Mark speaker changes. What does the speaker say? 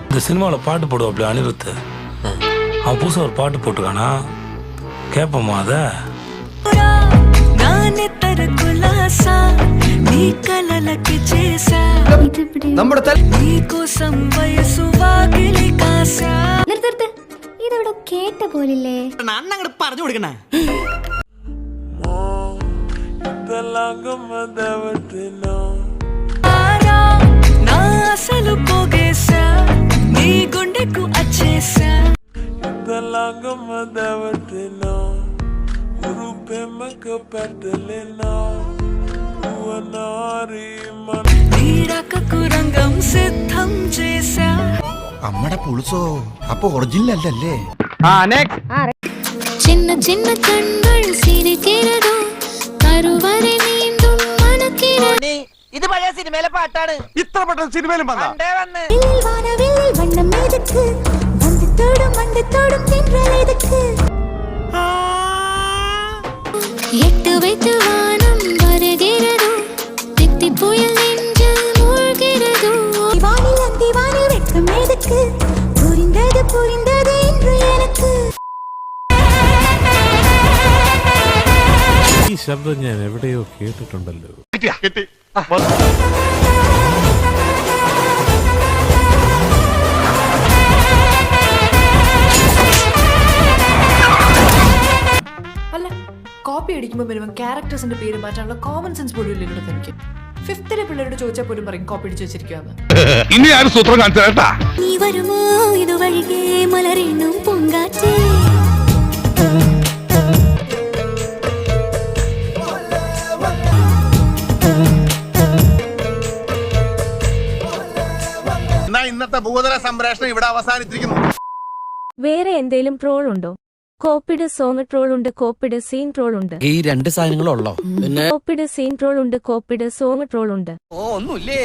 Speaker 1: இந்த சினிமாவில் பாட்டு போடுவாப்ல அனிருத், அவன் புதுசாக ஒரு பாட்டு போட்டுக்கானா, கேட்போமா அதை?
Speaker 2: ഇതെവിടെ കേട്ട പോലില്ലേ?
Speaker 3: പറഞ്ഞു കൊടുക്കണേ.
Speaker 4: അമ്മടെ പുളുസോ അപ്പൊ ഒറിജിനൽ അല്ലല്ലേ?
Speaker 2: சின்ன சின்ன கண்கள் சிரிக்கிறதோ கருவறை மீண்டும் மணக்கிறது.
Speaker 3: ഇത് പഴയ സിനിമയിലെ പാട്ടാണ്.
Speaker 5: ഇത്ര പെട്ടെന്ന് സിനിമയിലും
Speaker 2: വാനവില്ലിൽ വണ്ണം എതുക്ക് വണ്ടിത്തോടും തിன்றல் എതുക്ക് എട്ട് வைத்து வானம் வருகிறதோ தித்தி புயல் நெஞ்சில் மூழ்கிறதோ வானில் அந்திவானில் வெட்கம் எதுக்கு புரிந்தது என்று எனக்கு.
Speaker 6: ഈ ശബ്ദം ഞാൻ എവിടെയോ കേട്ടിട്ടുണ്ടല്ലോ.
Speaker 7: അല്ല, കോപ്പി അടിക്കുമ്പോൾ വരുമ്പോൾ ക്യാരക്ടേഴ്സിന്റെ പേര് മാറ്റാനുള്ള കോമൺ സെൻസ് പോലും ഇല്ല എന്നോട് എനിക്ക്. ഫിഫ്ത്തിലെ പിള്ളേരോട് ചോദിച്ചാൽ പോലും പറയും കോപ്പി അടിച്ചു വെച്ചിരിക്കുകയെന്ന്.
Speaker 5: ഇനി ആരും സൂത്രം കാണിച്ചാ
Speaker 2: നീ വരുമോ ഇതുവഴികെ മലരെണ്ണും പൂങ്കാറ്റേ.
Speaker 4: ഇന്നത്തെ ഭൂതല സംപ്രേഷണം ഇവിടെ അവസാനിച്ചിരിക്കുന്നു.
Speaker 8: വേറെ എന്തേലും ട്രോൾ ഉണ്ടോ? കോപ്പിഡ് സോങ് ട്രോൾ ഉണ്ട്, കോപ്പിഡ് സീൻ ട്രോൾ ഉണ്ട്.
Speaker 3: ഈ രണ്ട് സാധനങ്ങളുള്ളോ?
Speaker 8: കോപ്പിഡ് സീൻ ട്രോൾ ഉണ്ട്, കോപ്പിഡ് സോങ് ട്രോൾ ഉണ്ട്.
Speaker 3: ഒന്നുമില്ലേ?